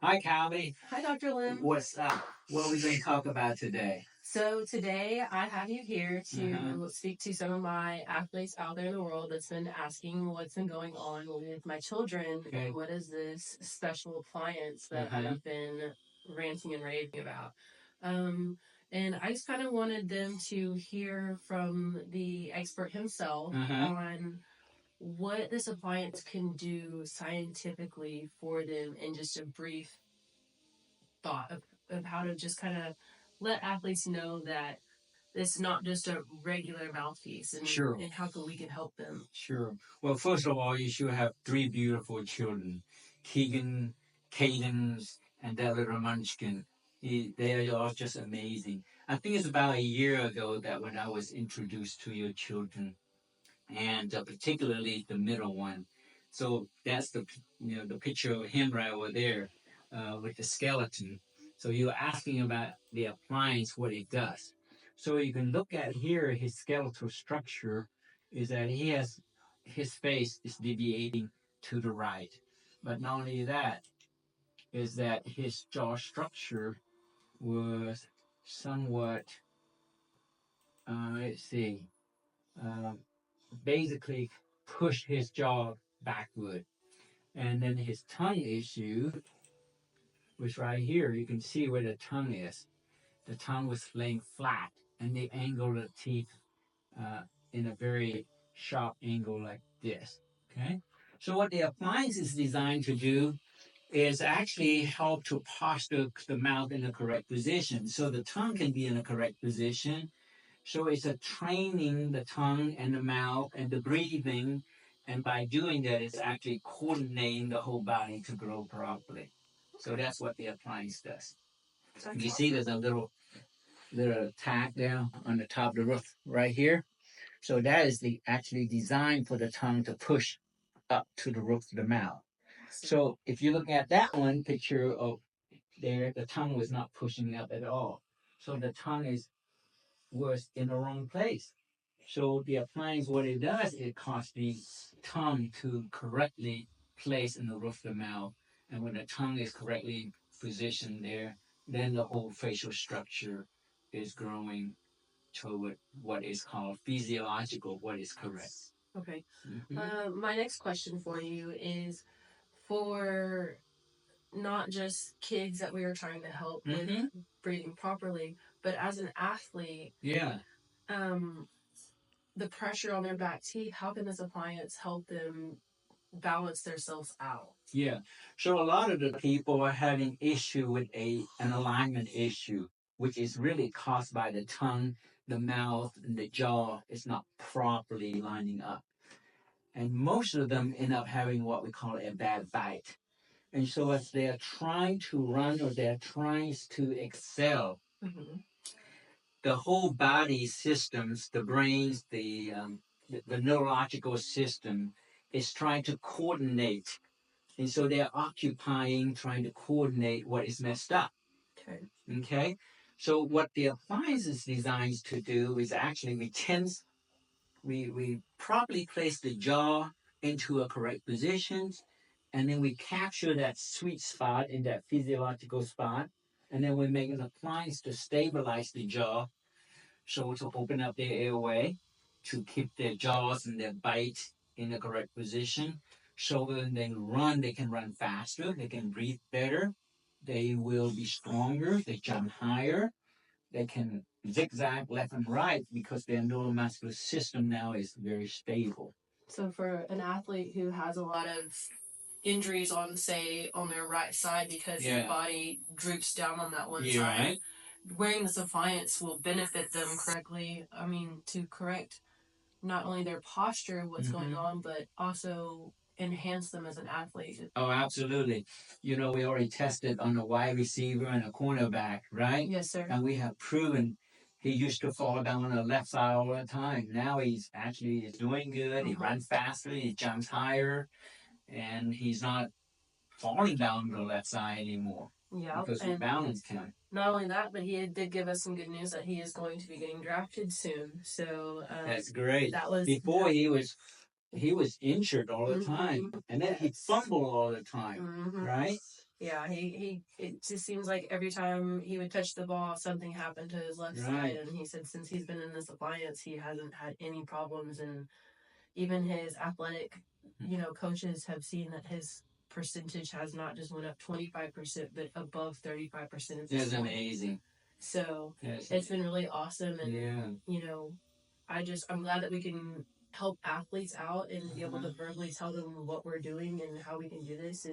Hi, Callie. Hi, Dr. Lim. What's up? What are we going to talk about today? So today I have you here to speak to some of my athletes out there in the world that's been asking what's been going on with my children and what is this special appliance that I've been ranting and raving about. And I just kind of wanted them to hear from the expert himself on what this appliance can do scientifically for them in just a brief thought of how to just kind of let athletes know that it's not just a regular mouthpiece and, Sure. and how can we can help them. Sure. Well, first of all, you should have three beautiful children, Keegan, Cadence, and that little munchkin. They are all just amazing. I think it's about a year ago that when I was introduced to your children, and particularly the middle one. So that's the picture of him right over there with the skeleton. So you're asking about the appliance, what it does. So you can look at here his skeletal structure is that he has his face is deviating to the right, but not only that is that his jaw structure was somewhat let's see. Um, Basically pushed his jaw backward. And then his tongue issue was right here. You can see where the tongue is. The tongue was laying flat, and they angled the teeth in a very sharp angle like this. Okay? So what the appliance is designed to do is actually help to posture the mouth in the correct position. So the tongue can be in the correct position. So it's a training the tongue and the mouth and the breathing. And by doing that, it's actually coordinating the whole body to grow properly. So that's what the appliance does. You see there's a little tag there on the top of the roof right here. So that is the actually designed for the tongue to push up to the roof of the mouth. So if you look at that one picture of there, the tongue was not pushing up at all. So the tongue was in the wrong place. So the appliance, what it does, it causes the tongue to correctly place in the roof of the mouth. And when the tongue is correctly positioned there, then the whole facial structure is growing toward what is called physiological, what is correct. Okay. My next question for you is for not just kids that we are trying to help with breathing properly, but as an athlete, the pressure on their back teeth, how can this appliance help them balance themselves out? Yeah. So a lot of the people are having issue with an alignment issue, which is really caused by the tongue, the mouth, and the jaw is not properly lining up. And most of them end up having what we call a bad bite. And so as they're trying to run or they're trying to excel, the whole body systems, the brains, the neurological system is trying to coordinate. And so they're occupying, trying to coordinate what is messed up. Okay. So what the appliance is designed to do is actually we properly place the jaw into a correct position, and then we capture that sweet spot in that physiological spot, and then we make an appliance to stabilize the jaw, so to open up their airway, to keep their jaws and their bite in the correct position. So when they run, they can run faster, they can breathe better, they will be stronger, they jump higher, they can zigzag left and right because their neuromuscular system now is very stable. So for an athlete who has a lot of injuries on, say, on their right side because their body droops down on that one side, right, wearing this appliance will benefit them correctly. I mean, to correct not only their posture, what's going on, but also enhance them as an athlete. Oh, absolutely. You know, we already tested on a wide receiver and a cornerback, right? Yes, sir. And we have proven he used to fall down on the left side all the time. Now he's doing good. He runs faster. He jumps higher, and he's not falling down to the left side anymore. Yeah, because we balanced him. Not only that, but he did give us some good news that he is going to be getting drafted soon. So that's great. That was before he was injured all the time, and then he'd fumble all the time, right? Yeah, it just seems like every time he would touch the ball, something happened to his left side. And he said since he's been in this appliance, he hasn't had any problems. And even his athletic, coaches have seen that his percentage has not just went up 25%, but above 35%. That's amazing. So it's been really awesome. And, I'm glad that we can help athletes out and be able to verbally tell them what we're doing and how we can do this.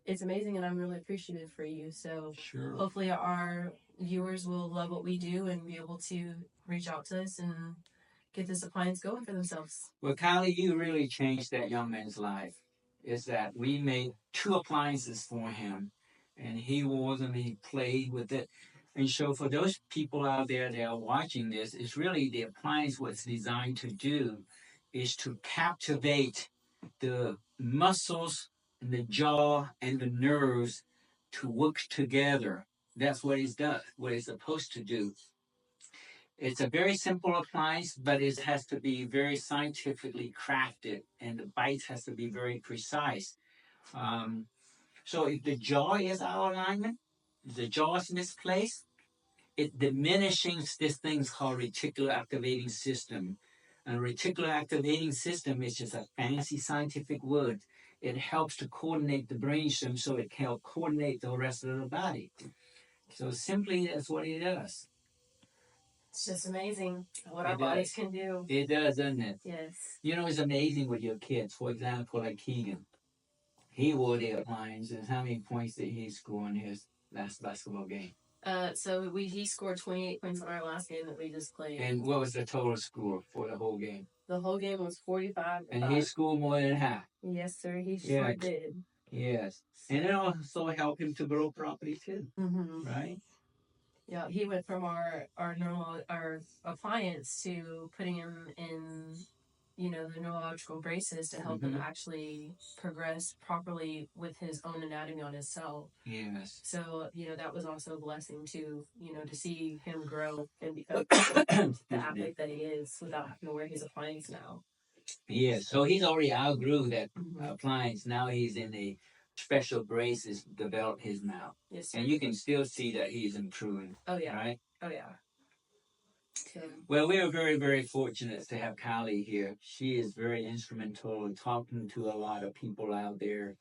It's amazing, and I'm really appreciative for you. So hopefully our viewers will love what we do and be able to reach out to us and get this appliance going for themselves. Well, Kiley, you really changed that young man's life. Is that we made 2 appliances for him, and he wore them, he played with it. And so for those people out there that are watching this, it's really the appliance what's designed to do is to captivate the muscles and the jaw and the nerves to work together. That's what it does, what it's supposed to do. It's a very simple appliance, but it has to be very scientifically crafted, and the bite has to be very precise. So if the jaw is out of alignment, if the jaw is misplaced, it diminishes this thing called reticular activating system. And reticular activating system is just a fancy scientific word. It helps to coordinate the brainstem so it can coordinate the rest of the body. So simply, that's what it does. It's just amazing what our bodies can do. It does, doesn't it? Yes. It's amazing with your kids. For example, like Keegan. He wore the appliances. How many points did he score in his last basketball game? So he scored 28 points on our last game that we just played. And what was the total score for the whole game? The whole game was 45. And he scored more than half. Yes, sir. He sure did. Yes. And it also helped him to grow properly too. Mm-hmm. Right? Yeah, he went from our appliance to putting him in, the neurological braces to help him actually progress properly with his own anatomy on his cell. Yes. So, that was also a blessing to see him grow and become the athlete that he is without having to wear his appliance now. Yes, so he's already outgrew that appliance. Now he's in a special braces to develop his mouth. Yes, sir. And you can still see that he's improving. Oh, yeah. Right? Oh, yeah. Well, we are very, very fortunate to have Kiley here. She is very instrumental in talking to a lot of people out there.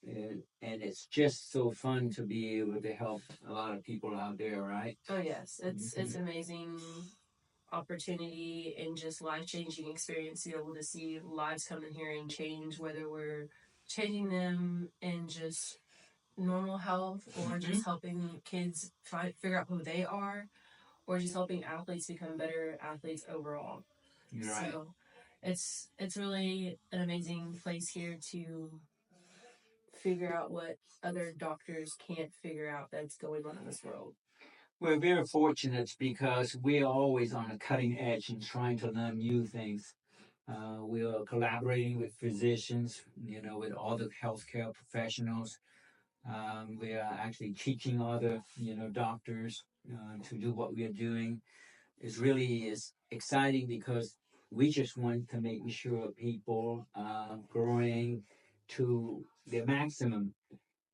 And it's just so fun to be able to help a lot of people out there, right? Oh, yes. It's amazing opportunity and just life-changing experience to be able to see lives come in here and change, whether we're changing them in just normal health or just helping kids figure out who they are, or just helping athletes become better athletes overall. Right. So it's really an amazing place here to figure out what other doctors can't figure out that's going on in this world. We're very fortunate because we're always on the cutting edge and trying to learn new things. We are collaborating with physicians, with other healthcare professionals. We are actually teaching other, doctors to do what we are doing. It really is exciting because we just want to make sure people are growing to their maximum.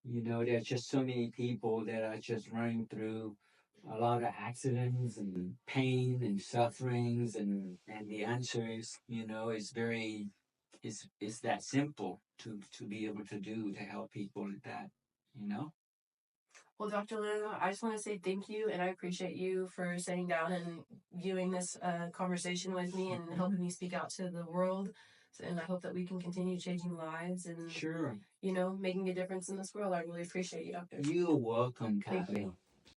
There's just so many people that are just running through a lot of accidents and pain and sufferings, and the answer is, is very, it's that simple to be able to do to help people with that, Well, Dr. Lou, I just want to say thank you, and I appreciate you for sitting down and viewing this conversation with me and helping me speak out to the world. And I hope that we can continue changing lives and, making a difference in this world. I really appreciate you, Doctor. You're welcome, Kathy.